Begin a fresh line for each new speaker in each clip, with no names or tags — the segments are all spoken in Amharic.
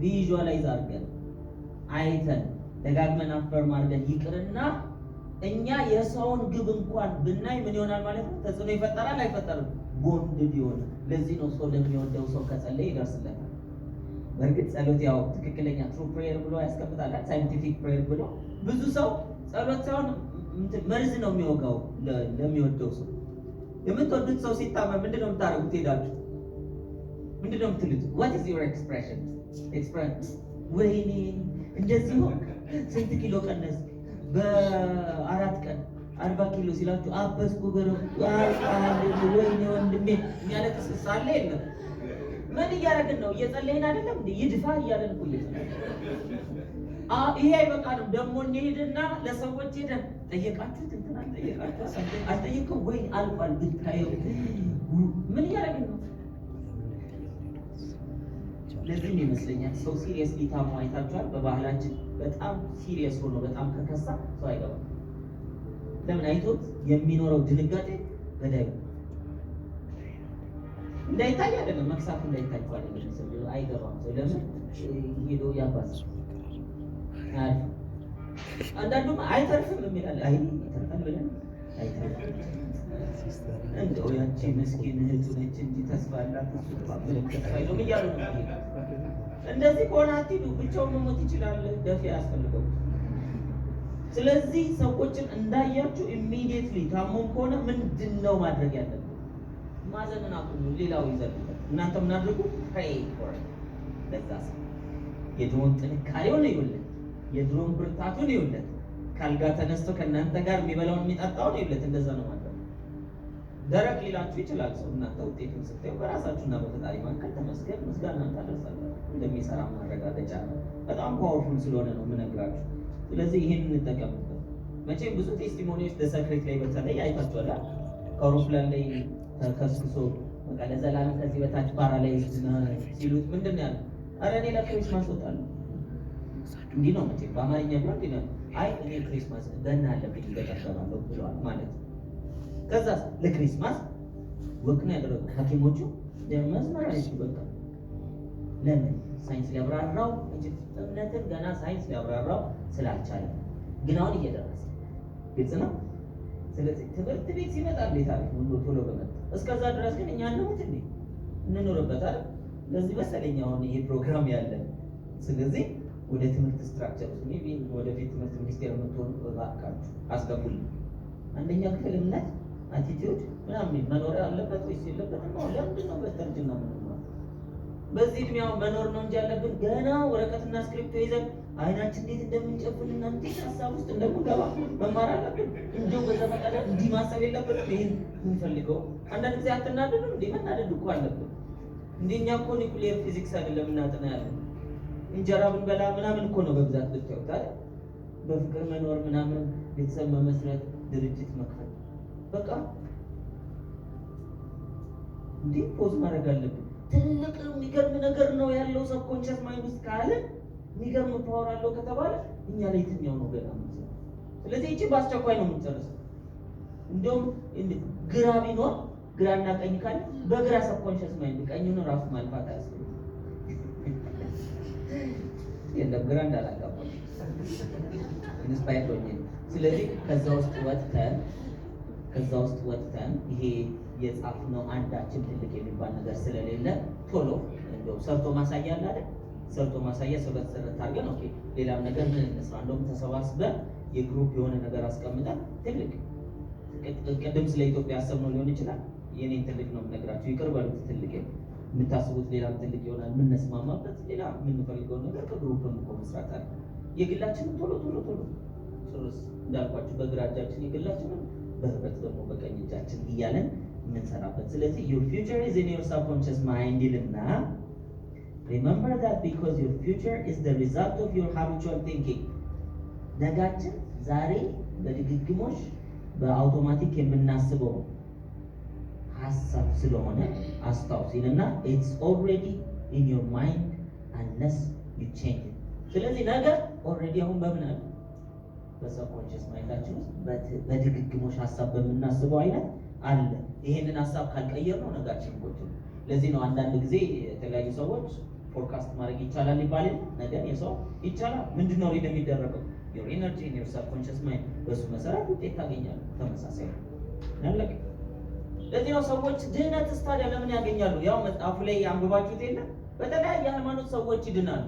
ቪዥዋላይዝ አድርገን አይተን ደጋግመን አፈርም አድርገን ይቅርና እኛ የሰውን ግብ እንኳን ብናይ ምን ይሆናል ማለት ነው? ተጽዕኖ ይፈጠራል አይፈጠርም? ቦንድ ቢሆን። ለዚህ ነው ሰው ለሚወደው ሰው ከጸለየ ይደርስለታል። በእርግጥ ጸሎት ያው ትክክለኛ ትሩ ፕሬየር ብሎ ያስቀምጣል፣ ሳይንቲፊክ ፕሬየር ብሎ። ብዙ ሰው ጸሎት ሳይሆን መርዝ ነው የሚወጋው ለሚወደው ሰው። የምትወዱት ሰው ሲታመም ምንድነው የምታደርጉት? ሄዳችሁ ምንድነው የምትሉት? what is your expression? ወይኔ እንደዚህ ነው ስንት ኪሎ ቀነስ በ4 ቀን 40 ኪሎ ሲላችሁ አበስኩ ገረም ወይኔ ወንድሜ የሚያለቅስ ሳለ የለም። ምን እያደረግን ነው? እየጸለይን አይደለም እንዴ? ይድፋ እያለን እኮ ይሄ አይበቃንም። ደግሞ እንሄድና ለሰዎች ሄደን ጠየቃችሁት እንትና ጠየቃችሁ አልጠየቅም ወይ አልቋል ብታየው ምን እያደረግን ነው? ለዚህ ይመስለኛል ሰው ሲሪየስሊ ታሞ አይታችኋል። በባህላችን በጣም ሲሪየስ ሆኖ በጣም ከከሳ ሰው አይገባም። ለምን? አይቶት የሚኖረው ድንጋጤ ገዳይ እንዳይታይ አይደለም፣ መክሳቱ እንዳይታይ አይደለም። አይገባም ሰው ለምን ሄዶ ያባስ አንዳንዱም አይተርፍም የሚላል አይ ይተርፋል ብለን አይተርፍም እንደው ያቺ ምስኪን እህቱ ነች እንጂ ተስፋ አላት እሱ ባብለም ተስፋ የለውም እያሉ ነው። እንደዚህ ከሆነ አትሂዱ፣ ብቻውን መሞት ይችላል፣ ደፊ ያስፈልገው። ስለዚህ ሰዎችን እንዳያችሁ ኢሚዲየትሊ ታሞም ከሆነ ምንድነው ማድረግ ያለብን? ማዘንን አቁሙ፣ ሌላው ይዘልበት። እናንተ ምን አድርጉ? ፕሬይ ፎር ለዛ ሰው የድሮን ጥንካሬውን ይውለት፣ የድሮን ብርታቱን ይውለት፣ ካልጋ ተነስቶ ከእናንተ ጋር የሚበላውን የሚጠጣውን ይውለት። እንደዛ ነው ማለት። ደረቅ ሊላችሁ ይችላል ሰው። እናንተ ውጤቱን ስታዩ በራሳችሁና በፈጣሪ መካከል ተመስገን ምስጋና ታደርሳላችሁ። እንደሚሰራ ማረጋገጫ ነው። በጣም ፓወርፉል ስለሆነ ነው የምነግራችሁ። ስለዚህ ይሄን እንጠቀምበት። መቼም ብዙ ቴስቲሞኒዎች በሰክሬት ላይ በተለይ አይታችኋል። ከአውሮፕላን ላይ ተከስክሶ በቃ ለዘላለም ከዚህ በታች ፓራላይዝ ሲሉት ምንድን ነው ያለው? ኧረ እኔ ለክሪስማስ እወጣለሁ። እንዲህ ነው መቼም በአማርኛ ቢሆን እንዲህ ነው። አይ እኔ ክሪስማስ ገና አለብኝ እጠቀማለሁ ብለዋል ማለት ነው። ከዛ ለክሪስማስ ወቅ ነው ያደረጉት ሐኪሞቹ ለመስመር አይሱ በቃ ለምን ሳይንስ ሊያብራራው እምነትን ገና ሳይንስ ሊያብራራው ስላልቻለ ግን አሁን እየደረሰ ግልጽ ነው። ስለዚህ ትምህርት ቤት ሲመጣ እንዴት አሪፍ ነው ቶሎ በመጣ እስከዛ ድረስ ግን እኛ እንሞት እንዴ እንኖርበት አይደል? ለዚህ መሰለኝ አሁን ይሄ ፕሮግራም ያለን። ስለዚህ ወደ ትምህርት ስትራክቸር ውስጥ ሜቢ ወደፊት ትምህርት ሚኒስቴር የምትሆኑ እባካችሁ አስገቡልን። አንደኛ ክፍል እምነት አቲቲዩድ ምናምን መኖር አለበት ወይስ የለበትም? ነው ለምንድን ነው በስተርጅና ምንድነው በዚህ እድሜያው መኖር ነው እንጂ ያለብን ገና ወረቀትና ስክሪፕቶ ይዘን አይናችን እንዴት እንደምንጨፍንና እንዴት ሀሳብ ውስጥ እንደምንገባ መማር አለብን። እንደው በዘመቀደ እንዲህ ማሰብ የለብንም። ይሄን የምንፈልገው አንዳንድ ጊዜ አትናደዱ እንዴ? መናደድ እኮ አለብን። እንደኛ እኮ ኒውክሊየር ፊዚክስ አይደለም እናጥና ያለን እንጀራ ብንበላ ምናምን እኮ ነው በብዛት ብታዩት አይደል? በፍቅር መኖር ምናምን ቤተሰብ መመስረት ድርጅት መክፈት በቃ እንዴ ፖዝ ማድረግ አለብን። ትልቅ የሚገርም ነገር ነው ያለው ሰብኮንሸስ ማይንድ ውስጥ ካለ የሚገርም ፓወር አለው ከተባለ እኛ ላይ የትኛው ነው ገና ነው? ስለዚህ እቺ በአስቸኳይ ነው የምንጨርሰው። እንደውም ግራ ቢኖር ግራና ቀኝ ካለ በግራ ሰብኮንሸስ ማይንድ ቀኙን ራሱ ማልፋት አያስፈልግም። የለም ግራ እንዳላጋባ ኢንስፓየር ሆኜ ስለዚህ ከዛ ውስጥ ወጥተን ይሄ የጻፍነው አንዳችን ትልቅ የሚባል ነገር ስለሌለ ቶሎ እንደው ሰርቶ ማሳያ አለ አይደል? ሰርቶ ማሳያ ሰበት አድርገን ኦኬ ሌላም ነገር ምን እንስራ እንደውም ተሰባስበን የግሩፕ የሆነ ነገር አስቀምጠን ትልቅ ቅድም ስለ ኢትዮጵያ ያሰብነው ሊሆን ይችላል። የኔን ትልቅ ነው የምነግራችሁ። ይቅር በሉት ትልቅ የምታስቡት ሌላም ትልቅ ይሆናል። የምንስማማበት ሌላ የምንፈልገው ነገር ከግሩፕም እኮ መስራት አለ። የግላችንን ቶሎ ጭርስ እንዳልኳችሁ በግራ እጃችን የግላችንን በህብረት ደግሞ በቀኝ እጃችን እያለን የምንሰራበት። ስለዚህ your future is in your subconscious mind ይልና remember that because your future is the result of your habitual thinking ነጋችን ዛሬ በድግግሞሽ በአውቶማቲክ የምናስበው ሀሳብ ስለሆነ አስታውስ ይልና it's already in your mind unless you change it። ስለዚህ ነገር ኦልሬዲ አሁን በምን አለ በሰብኮንሽስ ማይንዳችን ውስጥ በድግግሞሽ ሀሳብ በምናስበው አይነት አለ። ይሄንን ሀሳብ ካልቀየር ነው ነጋችን ቆጭ። ለዚህ ነው አንዳንድ ጊዜ የተለያዩ ሰዎች ፎርካስት ማድረግ ይቻላል ይባላል። ነገር የሰው ይቻላል። ምንድነው ሪድ የሚደረገው? your energy in your subconscious mind በሱ መሰረት ውጤት ታገኛለህ። ተመሳሳይ ያለቀ። ለዚህ ነው ሰዎች ድህነት ታዲያ ለምን ያገኛሉ? ያው መጽሐፉ ላይ አንብባችሁት የለ በተለያየ ሃይማኖት ሰዎች ይድናሉ።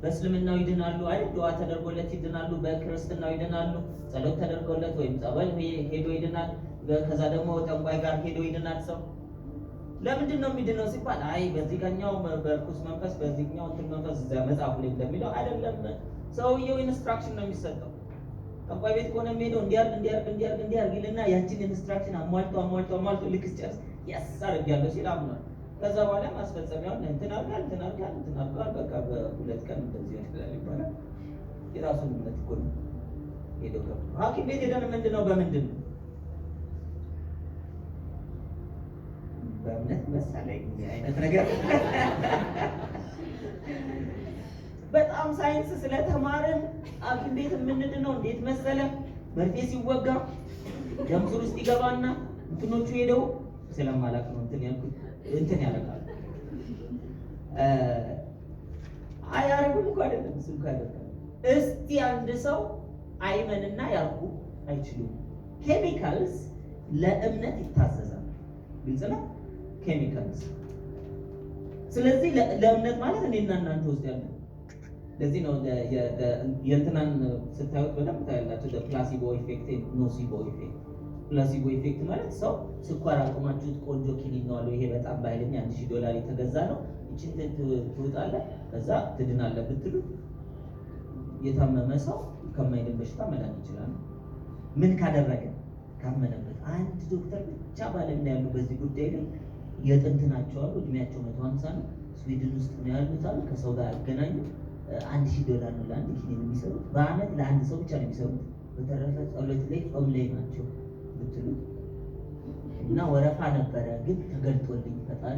በእስልምናው ይድናሉ አይደል? ዱዓ ተደርጎለት ይድናሉ። በክርስትናው ይድናሉ። ጸሎት ተደርጎለት ወይም ጸበል ሄዶ ይድናል። ከዛ ደግሞ ጠንቋይ ጋር ሄዶ ይድናል ሰው። ለምንድን ነው የሚድነው ሲባል አይ በዚህኛው በርኩስ መንፈስ በዚህኛው እንትን መንፈስ መጽሐፉ ላይ እንደሚለው አይደለም። ሰውየው ኢንስትራክሽን ነው የሚሰጠው። ጠንቋይ ቤት ከሆነ የሚሄደው እንዲያርግ ይልና ያችን ኢንስትራክሽን አሟልቶ ልክ ሲጨርስ ያስ አድርጊያለሁ ሲል አምኗል። ከዛ በኋላ ማስፈጸሚያውን እንትን አድርጓል በቃ በሁለት ቀን እንደዚህ ይችላል ይባላል። የራሱን እምነት እኮ ነው ሄዶ ሐኪም ቤት ሄደን ምንድነው በምንድን ነው በእምነት መሰለኝ አይነት ነገር በጣም ሳይንስ ስለተማርን ሐኪም ቤት የምንድነው እንዴት መሰለ መርፌ ሲወጋ ደም ስር ውስጥ ይገባና እንትኖቹ ሄደው ስለማላክ ነው እንትን ያደርጋሉ። አያረጉም እኮ አይደለም እሱ ካደረገ እስቲ አንድ ሰው አይመንና ያርጉ አይችሉም። ኬሚካልስ ለእምነት ይታዘዛል። ግልጽ ነው። ኬሚካልስ ስለዚህ ለእምነት ማለት እኔና እናንተ ውስጥ ያለ ለዚህ ነው የእንትናን ስታዩት በደንብ ታያላችሁ። ፕላሲቦ ኢፌክት ኖሲቦ ኢፌክት። ፕላሲቦ ኢፌክት ማለት ሰው ስኳር አቁማችሁት ቆንጆ ኪኒን ነው አለው ይሄ በጣም ባይለኛ $1000 የተገዛ ነው እቺን ትውጣለህ ከዛ ትድናለህ ብትሉ የታመመ ሰው ከማይድን በሽታ መዳን ይችላል። ምን ካደረገ ካመነበት። አንድ ዶክተር ብቻ ባለና ያሉ በዚህ ጉዳይ ላይ የጥንት ናቸው አሉ። እድሜያቸው 150 ነው። ስዊድን ውስጥ ነው ያሉት አሉ። ከሰው ጋር ያገናኙ $1000 ነው ለአንድ ኪኒን የሚሰሩት። በአመት ለአንድ ሰው ብቻ ነው የሚሰሩት። በተረፈ ጸሎት ላይ ጾም ላይ ናቸው ብትሉ እና ወረፋ ነበረ ግን ተገልጦልኝ ፈጣሪ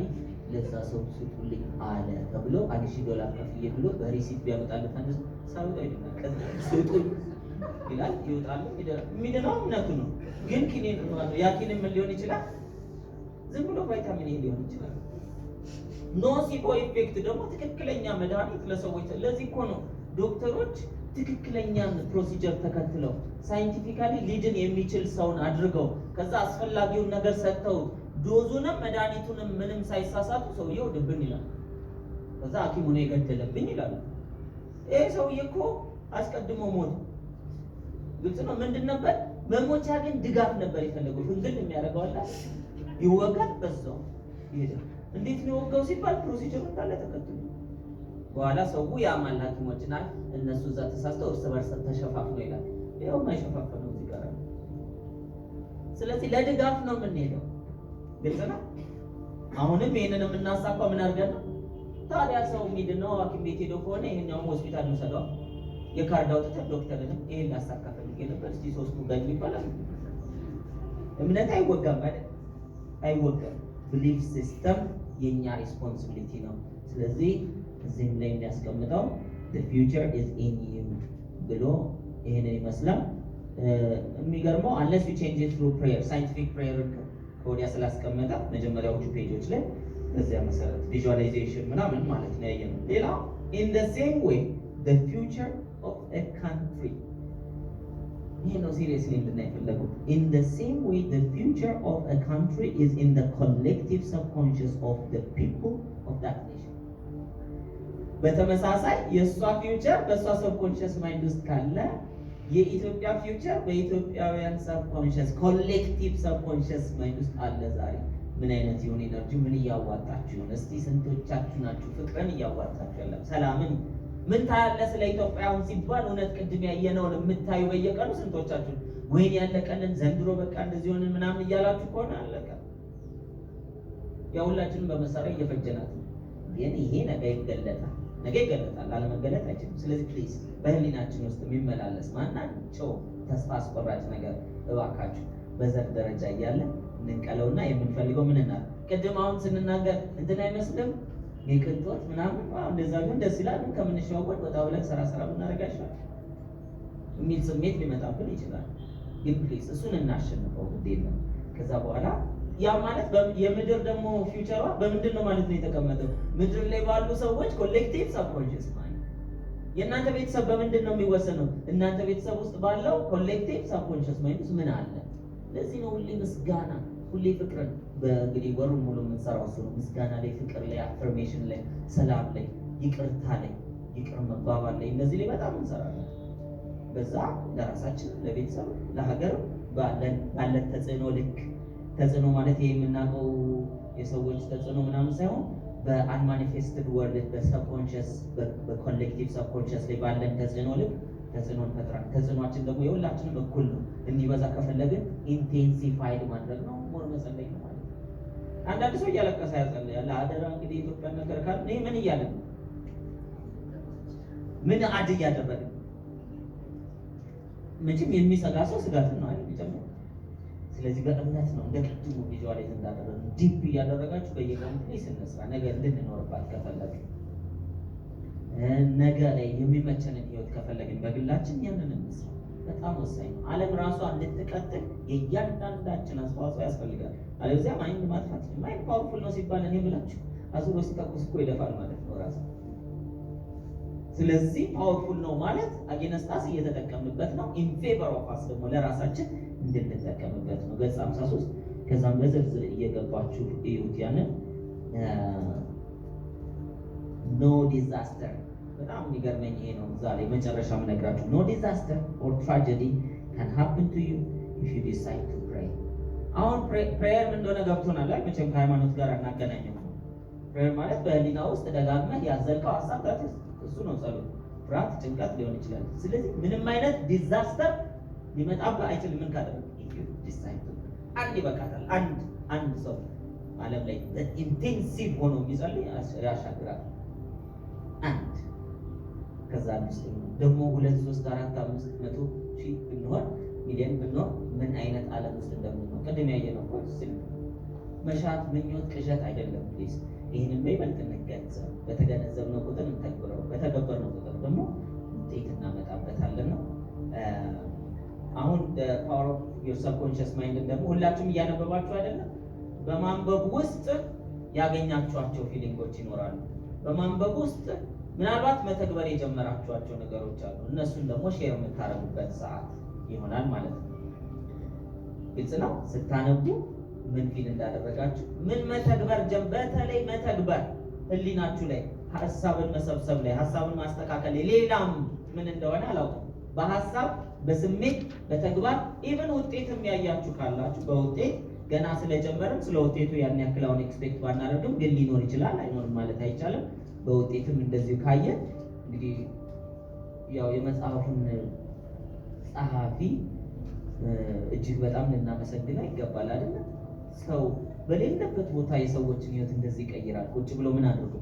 ለዛ ሰው ስጡልኝ አለ ተብሎ $1000 ከፍዬ ብሎ በሪሲት ቢያመጣለት አንድ ሰው ሳይወጣ ይደናቀዝ ስጡኝ ይላል። ይወጣል። የሚድነው እምነቱ ነው። ግን ኪኒን ነው ያ ኪኒን ምን ሊሆን ይችላል? ዝም ብሎ ቫይታሚን ኤ ሊሆን ይችላል። ኖሲቦ ኢፌክት ደግሞ ትክክለኛ መድኃኒት ለሰዎች። ለዚህ እኮ ነው ዶክተሮች ትክክለኛን ፕሮሲጀር ተከትለው ሳይንቲፊካሊ ሊድን የሚችል ሰውን አድርገው ከዛ አስፈላጊውን ነገር ሰጥተው ዶዙንም መድኃኒቱንም ምንም ሳይሳሳቱ ሰውየው ድብን ይላል። ከዛ ሐኪሙ ነው የገደለብኝ ይላል። ይሄ ሰውዬ እኮ አስቀድሞ ሞት። ግልጽ ነው። ምንድን ነበር መሞቻ ግን ድጋፍ ነበር የፈለገው። ፍንግል የሚያደርገው አለ ይወጋል፣ በዛው ይሄዳል። እንዴት ነው ወጋው ሲባል ፕሮሲጀር እንዳለ ተከትሎ በኋላ ሰው ያማል ሐኪሞችና እነሱ እዛ ተሳስተው እርስ በርስ ተሸፋፍነው ይላል። ይሄው ማይሸፋፍነው እዚህ ጋር ነው። ስለዚህ ለድጋፍ ነው የምንሄደው። ግልጽ ነው። አሁንም ይሄንን የምናሳካው ምን አድርገን ነው ታዲያ? ሰው የሚድነው ሐኪም ቤት ሄዶ ከሆነ ይሄኛው ሆስፒታል ነው ሰደው የካርድ አውጥተን ዶክተርንም ይሄን ላሳካ ፈልጌ ነበር እስቲ 3 ጋኝ ይባላል። እምነት አይወጋም አይደል? አይወጋም። ቢሊፍ ሲስተም የኛ ሪስፖንሲቢሊቲ ነው። ስለዚህ እዚህም ላይ የሚያስቀምጠው the future is in you ብሎ ይሄንን ይመስላል። የሚገርመው unless you change it through prayer scientific prayer ከወዲያ ስላስቀመጠ መጀመሪያዎቹ ፔጆች ላይ በዚያ መሰረት ቪዥዋላይዜሽን ምናምን ማለት ነው ያየነው። ሌላ in the same way the future of a country ይሄ ነው ሲሪየስሊ እንድናይ ፈለጉ። in the same way the future of a country is in the collective subconscious of the people of that nation በተመሳሳይ የሷ ፊውቸር በሷ ሰብኮንሺየስ ማይንድ ውስጥ ካለ የኢትዮጵያ ፊውቸር በኢትዮጵያውያን ሰብኮንሺየስ ኮሌክቲቭ ሰብኮንሺየስ ማይንድ ውስጥ አለ። ዛሬ ምን አይነት ይሁን ኢነርጂ ምን እያዋጣችሁ ነው? እስቲ ስንቶቻችሁ ናችሁ ፍቅርን እያዋጣችሁ ያለ ሰላምን ምን ታያለ? ስለ ኢትዮጵያውን ሲባል እውነት ቅድም ያየነውን የምታዩ በየቀኑ ስንቶቻችሁ ወይን ያለቀልን ዘንድሮ በቃ እንደዚህ ሆነ ምናምን እያላችሁ ከሆነ አለቀ። ያውላችንም በመሳሪያ እየፈጀናት ነው። ግን ይሄ ነገ ይገለጣል። ነገ ይገለጣል። አለመገለጥ አይችልም። ስለዚህ ፕሊዝ በህሊናችን ውስጥ የሚመላለስ ማናቸው ተስፋ አስቆራጭ ነገር እባካችሁ በዘር ደረጃ እያለ እንቀለውና የምንፈልገው ምን እናል ቅድም አሁን ስንናገር እንትን አይመስልም የቅንጦት ምናምን እንደዛ ግን ደስ ይላል። ከምንሸዋወድ ወጣ ብለን ሰራ ብናደርጋቸው የሚል ስሜት ሊመጣብን ይችላል። ግን ፕሊዝ እሱን እናሸንፈው ግዴ ነው። ከዛ በኋላ ያ ማለት የምድር ደግሞ ፊውቸሯ በምንድን ነው ማለት ነው የተቀመጠው? ምድር ላይ ባሉ ሰዎች ኮሌክቲቭ ሰብኮንሽስ ማይንድ። የእናንተ ቤተሰብ በምንድን ነው የሚወሰነው? እናንተ ቤተሰብ ውስጥ ባለው ኮሌክቲቭ ሰብኮንሽስ ማይንድ ውስጥ ምን አለ? ለዚህ ነው ሁሌ ምስጋና፣ ሁሌ ፍቅርን በእንግዲህ ወሩን ሙሉ የምንሰራው እሱ ነው። ምስጋና ላይ፣ ፍቅር ላይ፣ አፍርሜሽን ላይ፣ ሰላም ላይ፣ ይቅርታ ላይ፣ ይቅር መባባል ላይ፣ እነዚህ ላይ በጣም እንሰራለን። በዛ ለራሳችን፣ ለቤተሰብ፣ ለሀገር ባለን ተጽዕኖ ልክ ተጽዕኖ ማለት ይሄ የምናውቀው የሰዎች ተጽዕኖ ምናምን ሳይሆን በአንማኒፌስትድ ወርልድ በሰብኮንሽስ በኮሌክቲቭ ሰብኮንሽስ ላይ ባለን ተጽዕኖ ልክ ተጽዕኖ እንፈጥራለን። ተጽዕኖአችን ደግሞ የሁላችንም እኩል ነው። እንዲበዛ ከፈለግን ኢንቴንሲፋይድ ማድረግ ነው፣ ሞር መጸለይ ነው ማለት ነው። አንዳንድ ሰው እያለቀሰ ያጸልያል። አደራ እንግዲህ ኢትዮጵያ ነገር ካለ ይሄ ምን እያለ ነው? ምን አድ እያደረገ ነው? መቼም የሚሰጋ ሰው ስጋትን ነው አይደል የሚጨምረው። ስለዚህ በእምነት ነው እንደ ቅድሙ ቪዥዋላይዝ እንዳደረግን ዲፕ እያደረጋችሁ በየቀኑ ስንስራ ነገ እንድንኖርባት ከፈለግን ነገ ላይ የሚመቸንን ህይወት ከፈለግን በግላችን ያንን እንስራ። በጣም ወሳኝ ነው። ዓለም ራሷ እንድትቀጥል የእያንዳንዳችን አስተዋጽኦ ያስፈልጋል። አለበለዚያ ማይንድ ማጥፋት ማይንድ ፓወርፉል ነው ሲባል እኔ ብላችሁ አዙሮ ሲተኩስ እኮ ይደፋል ማለት ነው ራሱ። ስለዚህ ፓወርፉል ነው ማለት አጌነስታስ እየተጠቀምበት ነው፣ ኢን ፌቨር ኦፍ አስ ደግሞ ለራሳችን እንድንጠቀምበት ነው። ገጽ 53 ከዛም በዝርዝር እየገባችሁ እዩት። ያንን ኖ ዲዛስተር በጣም የሚገርመኝ ይሄ ነው። ዛሬ መጨረሻም ነግራችሁ ኖ ዲዛስተር ኦር ትራጀዲ ካን ሃፕን ቱ ዩ ኢፍ ዩ ዲሳይድ ቱ ፕሬይ። አሁን ፕሬየር ምን እንደሆነ ገብቶናል አይደል? መቼም ከሃይማኖት ጋር እናገናኘው። ፕሬየር ማለት በህሊና ውስጥ ደጋግመህ ያዘልከው ሀሳብ እሱ ነው ጸሎት። ፍርሃት፣ ጭንቀት ሊሆን ይችላል። ስለዚህ ምንም አይነት ዲዛስተር ሊመጣብህ አይችልም። ምን ካደረግ አንድ ይበቃታል። አንድ ሰው ዓለም ላይ ኢንቴንሲቭ ሆኖ የሚጸልይ ያሻግራል። አንድ ከዛ ውስጥ ደግሞ 2 3 4 5 100 ሺህ ብንሆን ሚሊዮን ብንሆን ምን አይነት ዓለም ውስጥ እንደምንሆን ቅድም ያየነው እኮ መሻት፣ ምኞት፣ ቅዠት አይደለም። ፕሊዝ ይህንን በይበልጥ እንገንዘብ። በተገነዘብነው ቁጥር እንተግብረው፣ በተገበርነው ቁጥር ደግሞ ውጤት እናመጣበታለን ነው። አሁን ፓወር ኦፍ ዮር ሰብኮንሽስ ማይንድ ደግሞ ሁላችሁም እያነበባችሁ አይደለም? በማንበብ ውስጥ ያገኛችኋቸው ፊሊንጎች ይኖራሉ። በማንበብ ውስጥ ምናልባት መተግበር የጀመራችኋቸው ነገሮች አሉ። እነሱን ደግሞ ሼር የምታረጉበት ሰዓት ይሆናል ማለት ነው። ግልጽ ነው። ስታነቡ ምን ፊል እንዳደረጋችሁ ምን መተግበር በተለይ መተግበር ህሊናችሁ ላይ ሀሳብን መሰብሰብ ላይ ሀሳብን ማስተካከል ላይ ሌላም ምን እንደሆነ አላውቅም። በሀሳብ በስሜት በተግባር ኢቨን ውጤትም ያያችሁ ካላችሁ በውጤት ገና ስለጀመርም ስለ ውጤቱ ያን ያክል አሁን ኤክስፔክት ባናደርግም ግን ሊኖር ይችላል፣ አይኖርም ማለት አይቻልም። በውጤትም እንደዚሁ ካየ እንግዲህ ያው የመጽሐፉን ጸሐፊ እጅግ በጣም ልናመሰግነው ይገባል አይደል? ሰው በሌለበት ቦታ የሰዎችን ህይወት እንደዚህ ይቀይራል። ቁጭ ብሎ ምን አድርጎ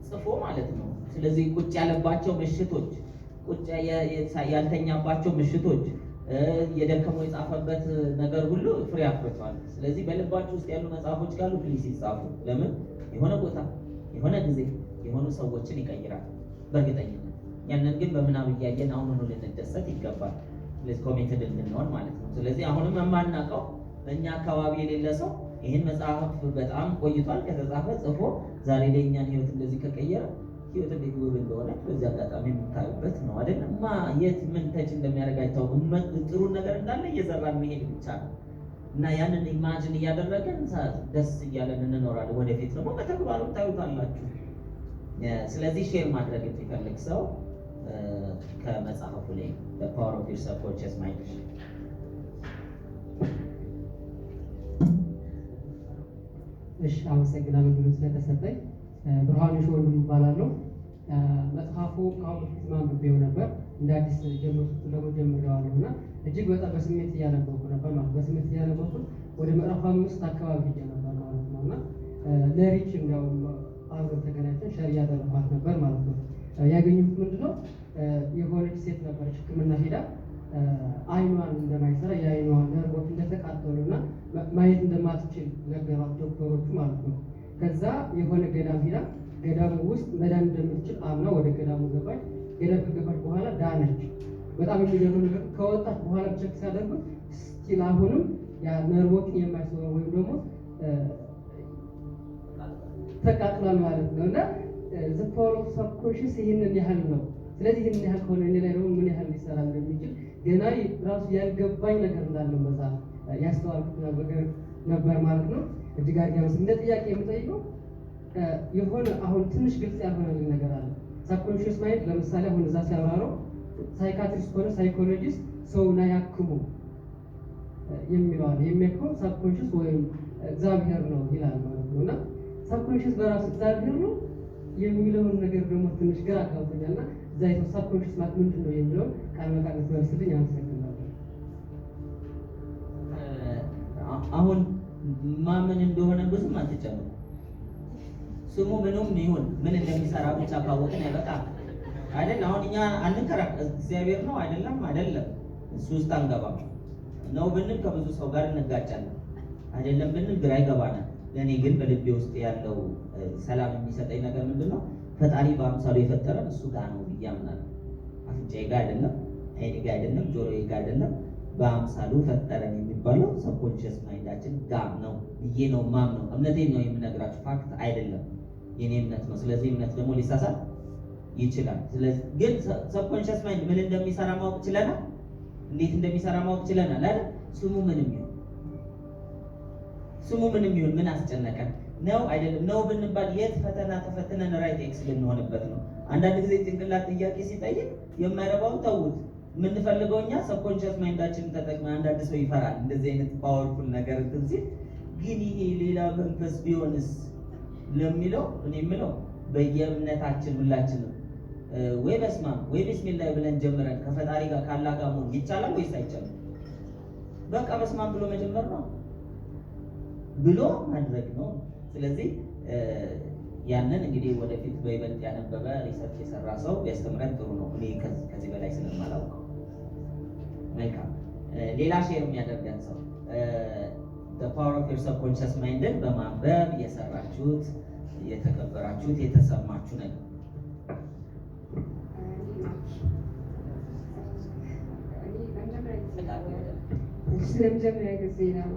ጽፎ ማለት ነው። ስለዚህ ቁጭ ያለባቸው ምሽቶች፣ ቁጭ ያልተኛባቸው ምሽቶች፣ የደከመው የጻፈበት ነገር ሁሉ ፍሬ አፍርቷል። ስለዚህ በልባችሁ ውስጥ ያሉ መጽሐፎች ካሉ ፕሊስ ይጻፉ። ለምን የሆነ ቦታ የሆነ ጊዜ የሆኑ ሰዎችን ይቀይራል በእርግጠኝነት። ያንን ግን በምናብ እያየን አሁን ልንደሰት ይገባል። ስለዚህ ኮሚትድ እንድንሆን ማለት ነው። ስለዚህ አሁንም የማናውቀው በእኛ አካባቢ የሌለ ሰው ይህን መጽሐፍ በጣም ቆይቷል ከተጻፈ ጽፎ ዛሬ ላይ እኛን ህይወት እንደዚህ ከቀየረ ህይወት እንዴት ውብ እንደሆነ በዚህ አጋጣሚ የምታዩበት ነው አይደለም? የት ምን ተች እንደሚያደርግ አይታወቅም። ጥሩ ነገር እንዳለ እየዘራን መሄድ ብቻ ነው እና ያንን ኢማጂን እያደረገን ደስ እያለን እንኖራለን። ወደፊት ደግሞ በተግባሩ ታዩታላችሁ። ስለዚህ ሼር ማድረግ የሚፈልግ ሰው ከመጽሐፉ ላይ The Power of Your Subconscious Mind
እሺ፣ አመሰግናለሁ ብሎ ስለተሰጠኝ። ብርሃኑ ሾሉ ይባላለሁ። መጽሐፉ ከአሁን በፊት ማንበቤው ነበር፣ እንደ አዲስ ጀምሬዋለሁ እና እጅግ በጣም በስሜት እያነበብኩ ነበር ማለት በስሜት እያነበብኩ ወደ ምዕራፍ 5 አካባቢ ሄጄ ነበር ማለት ነው እና ለሪች እንዲያውም አብረን ተገናኝተን ሸር እያደረኳት ነበር ማለት ነው። ያገኘሁት ምንድነው የሆነች ሴት ነበረች ሕክምና ሄዳ አይኗን እንደማይሰራ የአይኗ ነርቮች እንደተቃጠሉና ማየት እንደማትችል ነገሯት ዶክተሮቹ ማለት ነው። ከዛ የሆነ ገዳም ሄዳ ገዳሙ ውስጥ መዳን እንደምትችል አምና ወደ ገዳሙ ገባች። ገዳም ከገባች በኋላ ዳነች። በጣም የሚገርም ነገር ከወጣች በኋላ ቸክ ሲያደርጉት ስቲል አሁንም ያ ነርቮችን የማይሰማው ወይም ደግሞ ተቃጥሏል ማለት ነው። እና the power of subconscious ይህንን ያህል ነው። ስለዚህ ይህንን ያህል ከሆነ እኔ ላይ ደግሞ ምን ያህል ሊሰራ እንደሚችል ገና ራሱ ያልገባኝ ነገር እንዳለው በዛ ያስተዋልኩት ነገር ነበር ማለት ነው። እጅግ አድርጌ እንደ ጥያቄ የምጠይቀው የሆነ አሁን ትንሽ ግልጽ ያልሆነልኝ ነገር አለ። ሳብኮንሽስ ማይንድ ለምሳሌ አሁን እዛ ሲያብራረው ሳይካትሪስት ሆነ ሳይኮሎጂስት ሰውን አያክሙ የሚለው አለ። የሚያክመው ሳብኮንሽስ ወይም እግዚአብሔር ነው ይላል ማለት ነው። እና ሳብኮንሽስ በራሱ እግዚአብሔር ነው የሚለውን ነገር ደግሞ ትንሽ ግራ አጋብቶኛል። እና እዛ የተው ሳብኮንሽስ ማለት ምንድን ነው የሚለውን ቃል በቃል ትመልስልኝ። አመሰግናለሁ።
አሁን ማመን እንደሆነ ብዙም አትጨምሩ። ስሙ ምንም ይሁን ምን እንደሚሰራ ብቻ ካወቅን አይበቃም አይደል? አሁን እኛ አንከራከር፣ እግዚአብሔር ነው አይደለም እሱ ውስጥ አንገባም። ነው ብንል ከብዙ ሰው ጋር እንጋጫለን፣ አይደለም ብንል ግራ ይገባናል። ለእኔ ግን በልቤ ውስጥ ያለው ሰላም የሚሰጠኝ ነገር ምንድን ነው? ፈጣሪ በአምሳሉ የፈጠረን እሱ ጋር ነው ብዬ አምናለሁ። አፍንጫዬ ጋር አይደለም፣ አይኔ ጋር አይደለም፣ ጆሮዬ ጋር አይደለም። በአምሳሉ ፈጠረን የሚባለው ሰብኮንሽስ ማይንዳችን ጋር ነው ብዬ ነው ማምነው። እምነቴን ነው የምነግራችሁ፣ ፋክት አይደለም፣ የኔ እምነት ነው። ስለዚህ እምነት ደግሞ ሊሳሳት ይችላል። ስለዚህ ግን ሰብኮንሽስ ማይንድ ምን እንደሚሰራ ማወቅ ችለናል። እንዴት እንደሚሰራ ማወቅ ችለናል አይደል? ስሙ ምንም ይሁን ምን አስጨነቀን? ነው አይደለም ነው ብንባል የት ፈተና ተፈትነን ራይት ኤክስ ልንሆንበት ነው? አንዳንድ ጊዜ ጭንቅላት ጥያቄ ሲጠይቅ የማይረባውን ተውት። የምንፈልገው እኛ ሰብኮንሽስ ማይንዳችንን ተጠቅመን፣ አንዳንድ ሰው ይፈራል እንደዚህ አይነት ፓወርፉል ነገር ሲል፣ ግን ይሄ ሌላ መንፈስ ቢሆንስ ለሚለው እኔ የምለው በየእምነታችን ሁላችንም ወይ በስመ አብ ወይ ቢስሚላህ ብለን ጀምረን ከፈጣሪ ጋር ካላህ ጋር መሆን ይቻላል ወይስ አይቻልም? በቃ በስመ አብ ብሎ መጀመር ነው ብሎ ማድረግ ነው። ስለዚህ ያንን እንግዲህ ወደፊት በይበልጥ ያነበበ ሪሰርች የሰራ ሰው ያስተምረን ጥሩ ነው። እኔ ከዚህ በላይ ስለማላውቀው። መልካም። ሌላ ሼር የሚያደርገን ሰው the power of your subconscious mindን በማንበብ የሰራችሁት የተከበራችሁት የተሰማችሁ ነገር
ስለመጀመሪያ ጊዜ ነው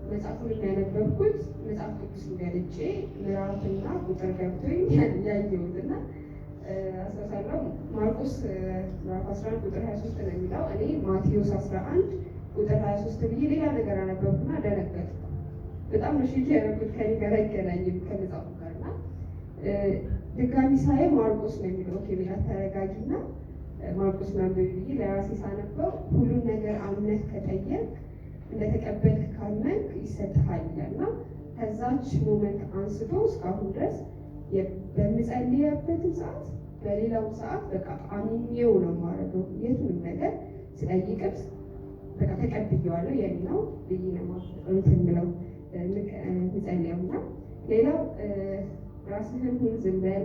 መጽሐፉን የሚያነበብኩት። መጽሐፍ ቅዱስ ገልጬ ምዕራፍና ቁጥር ገብቶኝ ያየሁት እና አስታውሳለሁ። ማርቆስ ምዕራፍ 11 ቁጥር 23 ነው የሚለው። እኔ ማቴዎስ 11 ቁጥር 23 ብዬ ሌላ ነገር አነበብኩና ደነገጥኩ። በጣም ነው ሽክ ያደረኩት ከኔ ጋር አይገናኝም ከመጽሐፉ ጋር እና ድጋሚ ሳይ ማርቆስ ነው የሚለው። ኦኬ ሜላ ተረጋጊና ማርቆስ ማንበብ ብዬ ለራሴ ሳነበው ሁሉን ነገር አምነህ ከጠየቅ እንደተቀበልክ ካመንክ ይሰጥሃል እና ከዛች ሞመንት አንስቶ እስካሁን ድረስ በምጸልይበትም ሰዓት በሌላው ሰዓት በቃ አምኜው ነው የማደርገው። የቱንም ነገር ስጠይቅም በቃ ተቀብዬዋለሁ የኔ ነው ብዬ ነው የምለው ምጸልየው። እና ሌላው ራስህን ሁን፣ ዝም በል፣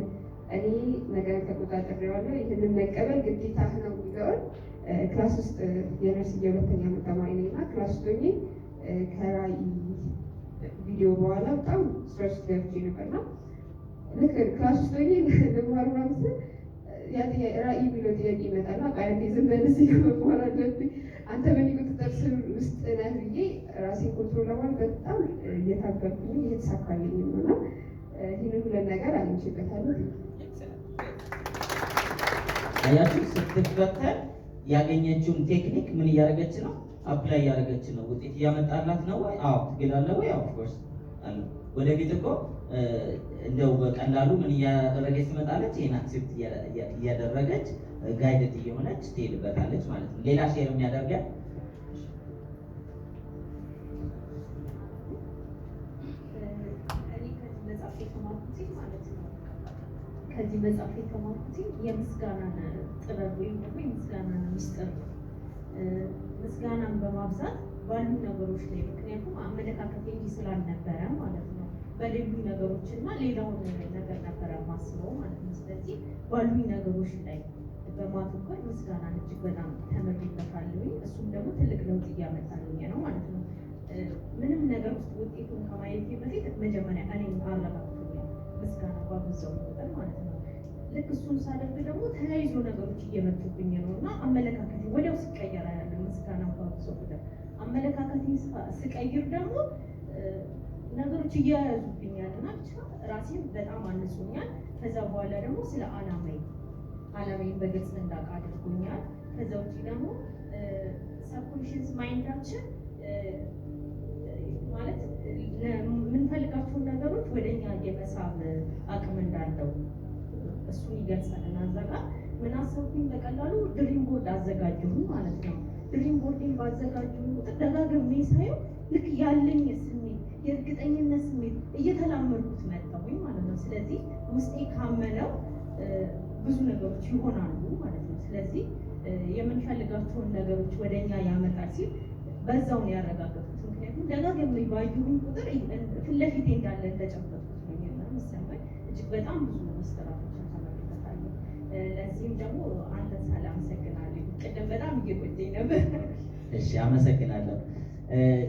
እኔ ነገር ተቆጣጥሬዋለሁ፣ ይህንን መቀበል ግዴታህ ነው የሚለውን ክላስ ውስጥ የነርስ የሁለተኛ ዓመት ተማሪ ነኝ እና ክላስ ውስጥ ሆኜ ከራእይ ቪዲዮ በኋላ በጣም ስትረስ ገብቼ ነበርና ልክ ክላስ ውስጥ ሆኜ ልማር ምናምን ራእይ የሚለው ጥያቄ ይመጣና ቃያቴ ዝም በል እዚህ መማር አለብኝ አንተ በእኔ ቁጥጥር ስር ውስጥ ነህ ብዬ ራሴን ኮንትሮል ለማድረግ በጣም እየታገልኩኝ እየተሳካልኝ ነው እና ይህንን ሁለት ነገር አግኝቼበታለሁ።
አያችሁ ስትፈተን ያገኘችውን ቴክኒክ ምን እያደረገች ነው? አፕላይ እያደረገች ነው። ውጤት እያመጣላት ነው ወይ? አዎ። ትግላለ ወይ? ኦፍ ኮርስ አለ። ወደፊት እኮ እንደው በቀላሉ ምን እያደረገች ትመጣለች? ይሄን አክሴፕት እያደረገች ጋይድድ እየሆነች ትሄድበታለች ማለት ነው። ሌላ ሼር የሚያደርገን
ከዚህ መጽሐፍ የተማርኩት የምስጋናን ጥበብ ወይም ደግሞ የምስጋናን ምስጢር ነው። ምስጋናን በማብዛት ባሉ ነገሮች ላይ ምክንያቱም አመለካከት እንጂ ስላልነበረ ማለት ነው በሌሉ ነገሮች እና ሌላውን ነገር ነበረ ማስበው ማለት ነው። ስለዚህ ባሉኝ ነገሮች ላይ በማተኮር ምስጋናን እጅግ በጣም ተመሪበታለሁ። እሱም ደግሞ ትልቅ ለውጥ እያመጣልኝ ነው ማለት ነው። ምንም ነገር ውስጥ ውጤቱን ከማየቴ በፊት መጀመሪያ እኔን አረጋግቶኛል ምስጋና ባበዛው ቁጥር ማለት ነው። ልክ እሱን ሳደርግ ደግሞ ተያይዞ ነገሮች እየመጡብኝ ነው እና አመለካከቴ ወዲያው ሲቀየር ያለ ምስጋና ባብሰው ቁጥር አመለካከቴን ስቀይር ደግሞ ነገሮች እያያዙብኛል እና ብቻ ራሴን በጣም አንጾኛል። ከዛ በኋላ ደግሞ ስለ ዓላማዬን በግልጽ እንዳውቅ አድርጎኛል። ከዛ ውጭ ደግሞ ሰብኮንሽንስ ማይንዳችን ማለት የምንፈልጋቸውን ነገሮች ወደኛ የመሳብ አቅም እንዳለው እሱን ይገልጻል። እና እዛ ጋር ምን አሰብኩኝ፣ በቀላሉ ድሪም ቦርድ አዘጋጀሁኝ ማለት ነው። ድሪም ቦርድን ባዘጋጀሁ ቁጥር ደጋግሜ ሳየው ልክ ያለኝ ስሜት የእርግጠኝነት ስሜት እየተላመድኩት መጣሁኝ ማለት ነው። ስለዚህ ውስጤ ካመነው ብዙ ነገሮች ይሆናሉ ማለት ነው። ስለዚህ የምንፈልጋቸውን ነገሮች ወደኛ ያመጣል ሲል በዛው ነው ያረጋገጥኩት። ምክንያቱም ደጋግሜ ባየሁኝ ቁጥር ፊት ለፊቴ እንዳለ እንደጨበጥኩት ነው የሚሰማኝ። እጅግ በጣም ብዙ ምስጢራቶችን ተመልክቻለሁ። ለዚህም ደግሞ አንተ ሳላመሰግናለሁ። ቅድም በጣም እየቆጨኝ ነበር።
እሺ አመሰግናለሁ።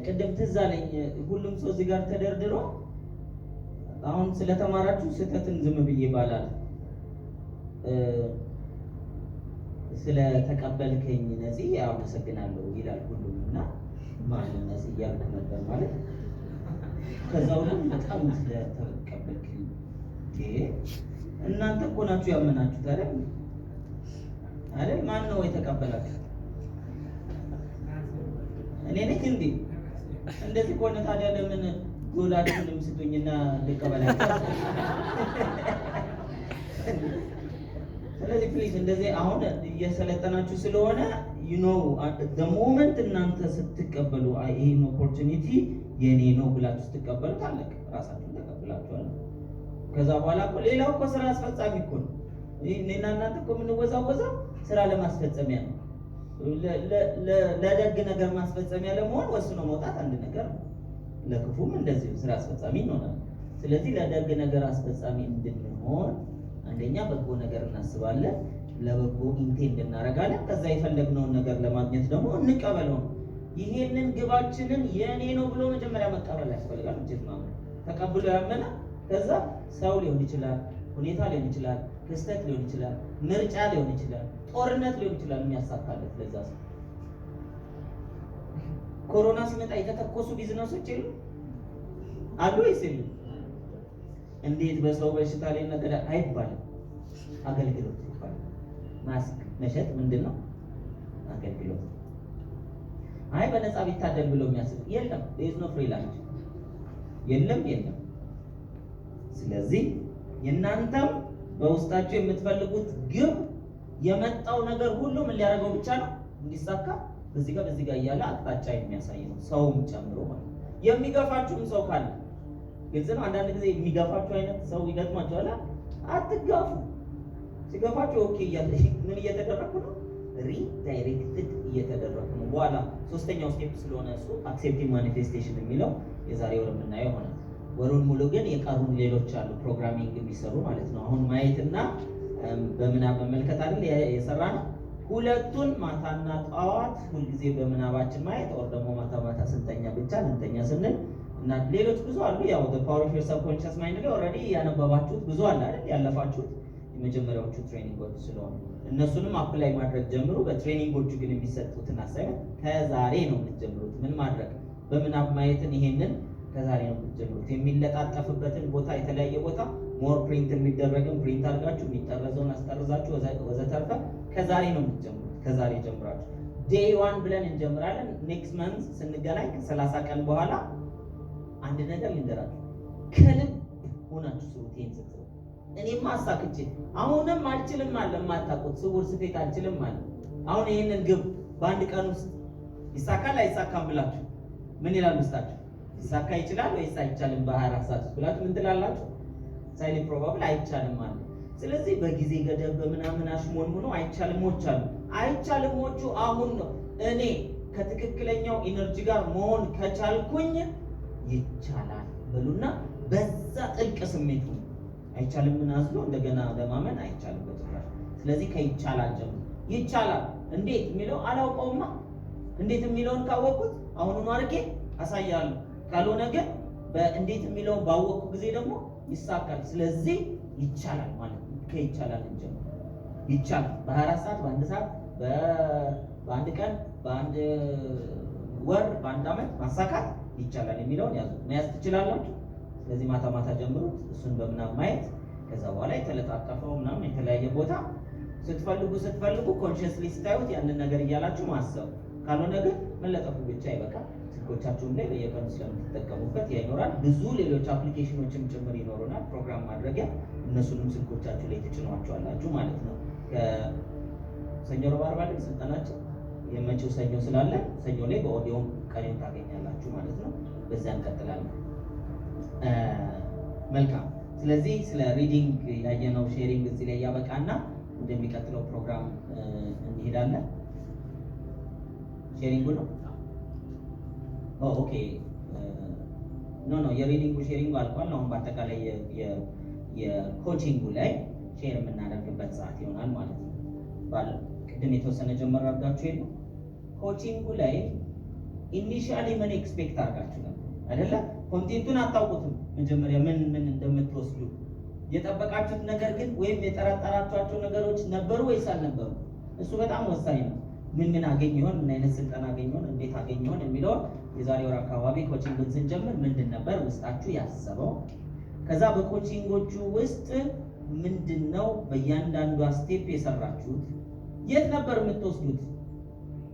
ቅድም ትዝ አለኝ ሁሉም ሰው እዚህ ጋር ተደርድሮ አሁን ስለተማራችሁ ስህተትን ዝም ብዬ ባላል ስለተቀበልከኝ ነፂ አመሰግናለሁ ይላል ሁሉም እና ማንን ነፂ እያልኩ ነበር ማለት ከዛ ሁሉም በጣም ስለተቀበልከኝ እናንተ እኮ ናችሁ ያመናችሁት አይደል? ማን ነው የተቀበላችሁ? እኔ ነኝ እንዴ? እንደዚህ ከሆነ ታዲያ ለምን ጎላችሁንም ስጡኝና ልቀበላችሁ? ስለዚህ ፕሊዝ እንደዚህ አሁን እየሰለጠናችሁ ስለሆነ the moment እናንተ ስትቀበሉ ይሄን ኦፖርቹኒቲ የኔ ነው ብላችሁ ስትቀበሉት አለቀ፣ ራሳችሁን ተቀብላችኋል። ከዛ በኋላ እኮ ሌላው እኮ ስራ አስፈጻሚ እኮ ነው። እኔና እናንተ እኮ የምንወዛወዛው ስራ ለማስፈጸሚያ ነው። ለደግ ነገር ማስፈጸሚያ ለመሆን ወስኖ መውጣት አንድ ነገር ነው። ለክፉም እንደዚህ ስራ አስፈጻሚ እንሆናለን። ስለዚህ ለደግ ነገር አስፈጻሚ እንድንሆን አንደኛ በጎ ነገር እናስባለን፣ ለበጎ ኢንቴንድ እናደርጋለን። ከዛ የፈለግነውን ነገር ለማግኘት ደግሞ እንቀበለው። ይሄንን ግባችንን የኔ ነው ብሎ መጀመሪያ መቀበል ያስፈልጋል። እንዴት ማለት ተቀብሎ ያመነ ከዛ ሰው ሊሆን ይችላል፣ ሁኔታ ሊሆን ይችላል፣ ክስተት ሊሆን ይችላል፣ ምርጫ ሊሆን ይችላል፣ ጦርነት ሊሆን ይችላል የሚያሳካለት ለዛ ሰው። ኮሮና ሲመጣ የተተኮሱ ቢዝነሶች የሉ አሉ ወይስ የሉም? እንዴት በሰው በሽታ ላይ ነገር አይባልም። አገልግሎት ይባላል። ማስክ መሸጥ ምንድነው? አገልግሎት። አይ በነፃ ቢታደል ብሎ የሚያስብ የለም። there is no free lunch የለም። ስለዚህ የእናንተም በውስጣችሁ የምትፈልጉት ግብ የመጣው ነገር ሁሉ ምን ሊያደርገው ብቻ ነው እንዲሳካ በዚህ ጋር እያለ አቅጣጫ የሚያሳይ ነው። ሰውም ጨምሮ ማለት የሚገፋችሁም ሰው ካለ ግልጽ ነው። አንዳንድ ጊዜ የሚገፋችሁ አይነት ሰው ይገጥማችኋል። አትጋፉ። ሲገፋችሁ ኦኬ እያለ ምን እየተደረኩ ነው? ሪዳይሬክትድ እየተደረኩ ነው። በኋላ ሶስተኛው ስቴፕ ስለሆነ እሱ አክሴፕቲንግ ማኒፌስቴሽን የሚለው የዛሬ ወር የምናየው ሆነ። ወሩን ሙሉ ግን የቀሩን ሌሎች አሉ ፕሮግራሚንግ የሚሰሩ ማለት ነው። አሁን ማየትና በምናብ መመልከት አይደል የሰራነው። ሁለቱን ማታና ጠዋት ሁልጊዜ በምናባችን ማየት ወር ደግሞ ማታ ስንተኛ ብቻ ልንተኛ ስንል እና ሌሎች ብዙ አሉ። ያው the power of your subconscious mind ላይ ኦልሬዲ ያነበባችሁት ብዙ አለ አይደል? ያለፋችሁት የመጀመሪያዎቹ ትሬኒንጎች ስለሆኑ እነሱንም አፕላይ ማድረግ ጀምሩ። በትሬኒንጎቹ ግን የሚሰጡትን አሳይመንት ከዛሬ ነው የምትጀምሩት። ምን ማድረግ በምናብ ማየትን ይሄንን ከዛሬ ነው የምትጀምሩት። የሚለጣጠፍበትን ቦታ የተለያየ ቦታ ሞር ፕሪንት የሚደረግም ፕሪንት አድርጋችሁ የሚጠረዘውን አስጠርዛችሁ ወዘተርፈ ከዛሬ ነው የምትጀምሩት። ከዛሬ ጀምራችሁ ዴይ 1 ብለን እንጀምራለን። ኔክስት መንዝ ስንገናኝ ከ30 ቀን በኋላ አንድ ነገር ልንገራችሁ፣ ከልብ ሆናችሁ ስሩት። ይሄን ስትሰሩ እኔም አሳክቼ አሁንም አልችልም አለ የማታውቁት ስውር ስፌት አልችልም አለ። አሁን ይሄንን ግብ በአንድ ቀን ውስጥ ይሳካል አይሳካም ብላችሁ ምን ይላል ውስጣችሁ? ይሳካ ይችላል ወይስ አይቻልም በ24 ሰዓት ውስጥ ብላችሁ ምን ትላላችሁ? ሳይሊ ፕሮባብል አይቻልም አለ። ስለዚህ በጊዜ ገደብ በምናምን አሽሞንሙኖ አይቻልሞች አሉ። አይቻልሞቹ አሁን ነው። እኔ ከትክክለኛው ኢነርጂ ጋር መሆን ከቻልኩኝ ይቻላል በሉና በዛ ጥልቅ ስሜት ነው። አይቻልም ምን አዝሎ እንደገና ለማመን አይቻልም በጭራሽ። ስለዚህ ከይቻላል ጀምሮ ይቻላል። እንዴት የሚለው አላውቀውማ። እንዴት የሚለውን ካወቅኩት አሁኑን አድርጌ አሳያለሁ። ካልሆነ ግን በእንዴት የሚለውን ባወቅኩ ጊዜ ደግሞ ይሳካል። ስለዚህ ይቻላል ማለት ነው። ከይቻላል እንጀምር። ይቻላል በ24 ሰዓት፣ በአንድ ሰዓት፣ በአንድ ቀን፣ በአንድ ወር፣ በአንድ ዓመት ማሳካት ይቻላል የሚለውን ያዙ። መያዝ ትችላላችሁ። ስለዚህ ማታ ማታ ጀምሩት። እሱን በምናምን ማየት ከዛ በኋላ የተለጣጠፈው ምናምን የተለያየ ቦታ ስትፈልጉ ኮንሽስሊ ስታዩት ያንን ነገር እያላችሁ ማሰብ። ካልሆነ ግን መለጠፉ ብቻ ይበቃል። ስልኮቻችሁም ላይ በየቀኑ ስለምትጠቀሙበት ይኖራል። ብዙ ሌሎች አፕሊኬሽኖችም ጭምር ይኖሩናል፣ ፕሮግራም ማድረጊያ። እነሱንም ስልኮቻችሁ ላይ ትጭኗቸዋላችሁ ማለት ነው። ከሰኞ ረቡዕ ዓርብ አይደል ስልጠናችን? የመጪው ሰኞ ስላለ ሰኞ ላይ በኦዲዮም ቀሪውን ታገኛላችሁ ማለት ነው። በዛ እንቀጥላለን። መልካም። ስለዚህ ስለ ሪዲንግ ያየነው ሼሪንግ እዚህ ላይ ያበቃና እንደሚቀጥለው ፕሮግራም እንሄዳለን። ሼሪንጉ ነው። ኦኬ ኖ የሪዲንጉ ሼሪንጉ አልቋል። አሁን በአጠቃላይ የኮቺንጉ ላይ ሼር የምናደርግበት ሰዓት ይሆናል ማለት ነው። ቅድም የተወሰነ ጀመር አድርጋችሁ የለ ኮቺንጉ ላይ ኢኒሺያሊ ምን ኤክስፔክት አድርጋችሁ ነበር አይደለ? ኮንቴንቱን አታውቁትም። መጀመሪያ ምን እንደምትወስዱ የጠበቃችሁት ነገር ግን ወይም የጠረጠራችኋቸው ነገሮች ነበሩ ወይስ አልነበሩ? እሱ በጣም ወሳኝ ነው። ምን አገኝ ይሆን፣ ምን አይነት ስልጠና አገኝ ይሆን፣ እንዴት አገኝ ይሆን የሚለውን የዛሬ ወር አካባቢ ኮቺንግን ስንጀምር ምንድን ነበር ውስጣችሁ ያሰበው? ከዛ በኮቺንጎቹ ውስጥ ምንድነው በእያንዳንዷ ስቴፕ የሰራችሁት? የት ነበር የምትወስዱት?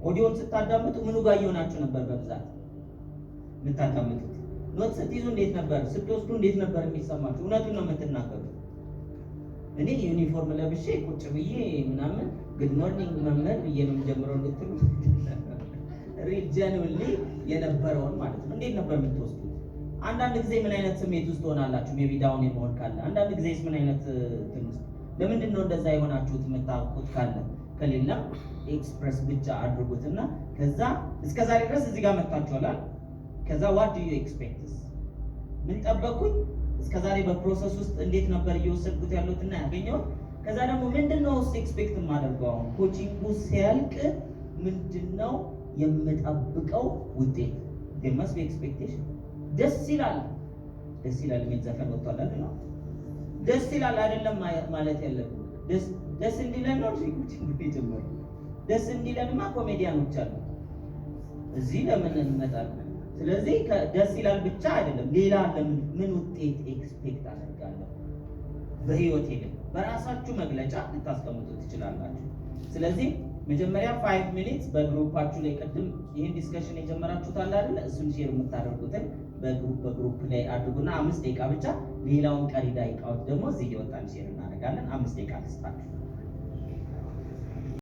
ኦዲዮን ስታዳምጡ ምኑ ጋር እየሆናችሁ ነበር በብዛት የምታዳምጡት? ኖት ስትይዙ እንዴት ነበር? ስትወስዱ እንዴት ነበር የሚሰማችሁ? እውነቱን ነው የምትናገሩት? እኔ ዩኒፎርም ለብሼ ቁጭ ብዬ ምናምን ጉድ ሞርኒንግ መምህር ብዬ ነው የምጀምረው እንድትሉ ሪጀንሊ የነበረውን ማለት ነው። እንዴት ነበር የምትወስዱት? አንዳንድ ጊዜ ምን አይነት ስሜት ውስጥ ሆናላችሁ? ሜቢ ዳውን የመሆን ካለ፣ አንዳንድ ጊዜስ ምን አይነት ትንሽ ለምንድን ነው እንደዛ የሆናችሁት የምታውቁት ካለ፣ ከሌለም ኤክስፕረስ ብቻ አድርጉትና ከዛ እስከ ዛሬ ድረስ እዚህ ጋር መጥታችኋል። ከዛ ዋት ዱ ዩ ኤክስፔክትስ? ምን ጠበቁኝ? እስከ ዛሬ በፕሮሰስ ውስጥ እንዴት ነበር እየወሰድኩት ያለሁትና ያገኘሁት? ከዛ ደግሞ ምንድነው ኤክስፔክት የማደርገው? አሁን ኮቺንጉ ሲያልቅ ምንድነው የምጠብቀው ውጤት? there must be expectation። ደስ ይላል የሚል ዘፈን ወጥቷል አይደል? ደስ ይላል አይደለም ማለት ያለብን ደስ እንዲለን ነው ኮቺንግ የጀመረው። ደስ እንዲለንማ ኮሜዲያኖች አሉ እዚህ ለምን እንመጣለን? ስለዚህ ደስ ይላል ብቻ አይደለም፣ ሌላ ምን ውጤት ኤክስፔክት አደርጋለሁ በህይወቴ ላይ በራሳችሁ መግለጫ ልታስቀምጡ ትችላላችሁ። ስለዚህ መጀመሪያ 5 ሚኒትስ በግሩፓችሁ ላይ ቅድም ይህን ዲስከሽን የጀመራችሁት አለ አይደል? እሱን ሼር የምታደርጉትን በግሩፕ ላይ አድርጉና 5 ደቂቃ ብቻ፣ ሌላውን ቀሪ ደቂቃዎች ደግሞ እዚህ እየወጣን ሼር እናደርጋለን። 5 ደቂቃ ልስጣችሁ።